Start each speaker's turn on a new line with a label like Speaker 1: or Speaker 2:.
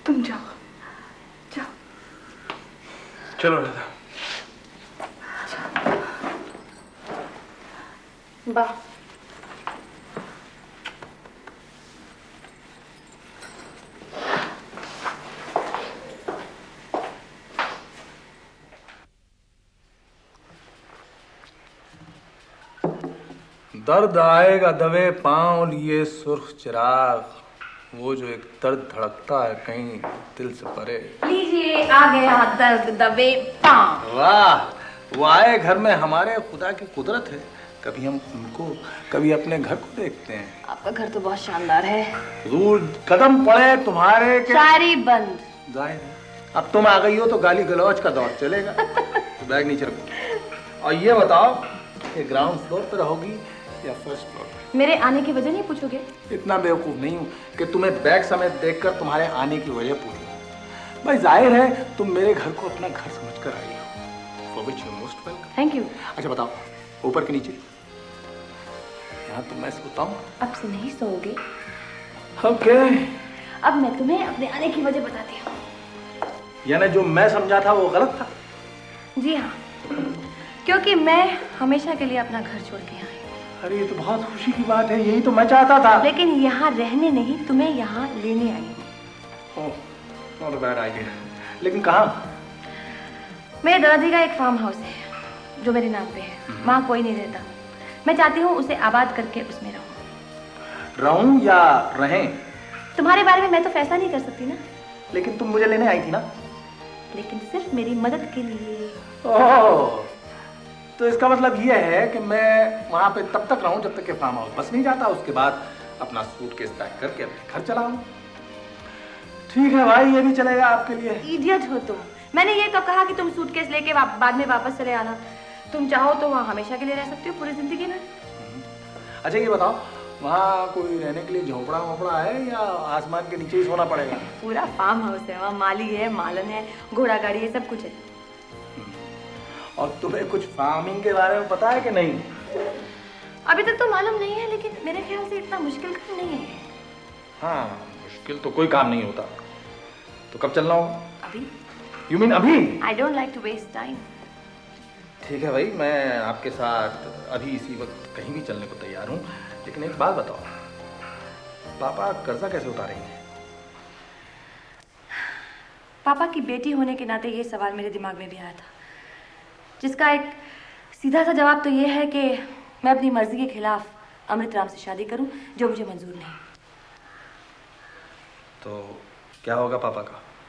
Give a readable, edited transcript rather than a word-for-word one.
Speaker 1: तुम जाओ जाओ।
Speaker 2: चलो राधा।
Speaker 1: वाह,
Speaker 2: दर्द आएगा दबे पांव लिए सुर्ख चिराग, वो जो एक दर्द धड़कता है कहीं दिल से परे।
Speaker 1: लीजिए आ गया दर्द दबे पांव।
Speaker 2: वाह, वो आए घर में हमारे, खुदा की कुदरत है। कभी हम उनको, कभी अपने घर को देखते हैं।
Speaker 1: आपका घर तो बहुत शानदार है।
Speaker 2: दूर कदम पड़े तुम्हारे के।
Speaker 1: शायरी बंद।
Speaker 2: जाहिर है, अब तुम आ गई हो तो गाली गलौज का दौर चलेगा। तो बैग नीचे रखो और ये बताओ कि ग्राउंड फ्लोर पर रहोगी या फर्स्ट फ्लोर पर?
Speaker 1: मेरे आने की वजह नहीं पूछोगे?
Speaker 2: इतना बेवकूफ नहीं हूँ कि तुम्हें बैग समेत देखकर तुम्हारे आने की वजह पूछूं। भाई जाहिर है तुम मेरे घर को अपना घर समझकर आई हो, for which you most welcome.
Speaker 1: Thank you.
Speaker 2: अच्छा बताओ, ऊपर के नीचे? यहाँ तो मैं सोता हूँ।
Speaker 1: अब से नहीं सोओगे।
Speaker 2: ओके।
Speaker 1: अब मैं तुम्हें अपने आने की वजह बताती हूँ।
Speaker 2: यानी जो मैं समझा था वो गलत था?
Speaker 1: जी हाँ, क्योंकि मैं हमेशा के लिए अपना घर छोड़ के आई।
Speaker 2: अरे ये तो बहुत खुशी की बात है, यही तो मैं चाहता था।
Speaker 1: लेकिन यहाँ रहने नहीं, तुम्हें यहाँ लेने आई हूँ।
Speaker 2: ओह, नॉट अ बैड आइडिया। लेकिन कहाँ?
Speaker 1: मेरे दादाजी का एक फार्म हाउस है जो मेरे नाम पे है। वहाँ कोई नहीं रहता। मैं चाहती हूँ उसे आबाद करके उसमें रहूँ।
Speaker 2: रहूं या रहें?
Speaker 1: तुम्हारे बारे में मैं तो फैसला नहीं कर सकती ना।
Speaker 2: लेकिन तुम मुझे लेने आई थी ना?
Speaker 1: लेकिन सिर्फ मेरी मदद के लिए।
Speaker 2: ओह, तो इसका मतलब ये है कि मैं वहां पे तब तक रहूं जब तक कि फार्म हाउस बस नहीं जाता, उसके बाद अपना सूटकेस पैक करके अपने घर चला आऊं। ठीक है भाई, ये भी चलेगा आपके लिए।
Speaker 1: इडियट हो तुम। मैंने ये तो कहा कि तुम सूटकेस लेके बाद में वापस चले आना। तुम चाहो तो वहाँ हमेशा के लिए रह सकते हो, पूरी जिंदगी में।
Speaker 2: अच्छा ये बताओ, वहाँ कोई रहने के लिए झोपड़ा वोपड़ा है या आसमान के नीचे ही सोना पड़ेगा?
Speaker 1: पूरा फार्म हाउस है, वहाँ माली है, मालन है, घोड़ा गाड़ी है, सब कुछ है।
Speaker 2: और तुम्हें कुछ फार्मिंग के बारे में पता है कि नहीं?
Speaker 1: अभी तक तो मालूम नहीं है, लेकिन मेरे ख्याल से इतना मुश्किल काम नहीं है।
Speaker 2: हाँ, मुश्किल तो कोई काम नहीं होता। तो कब चलना होगा?
Speaker 1: अभी।
Speaker 2: You mean अभी?
Speaker 1: I don't like to waste time.
Speaker 2: ठीक है भाई, मैं आपके साथ अभी इसी वक्त कहीं भी चलने को तैयार हूँ। लेकिन एक बात बताओ, पापा कर्जा कैसे उतारेंगे?
Speaker 1: पापा की बेटी होने के नाते ये सवाल मेरे दिमाग में भी आया था, जिसका एक सीधा सा जवाब तो ये है कि मैं अपनी मर्जी के खिलाफ अमृत राम से शादी करूं, जो मुझे मंजूर नहीं।
Speaker 2: तो क्या होगा पापा का?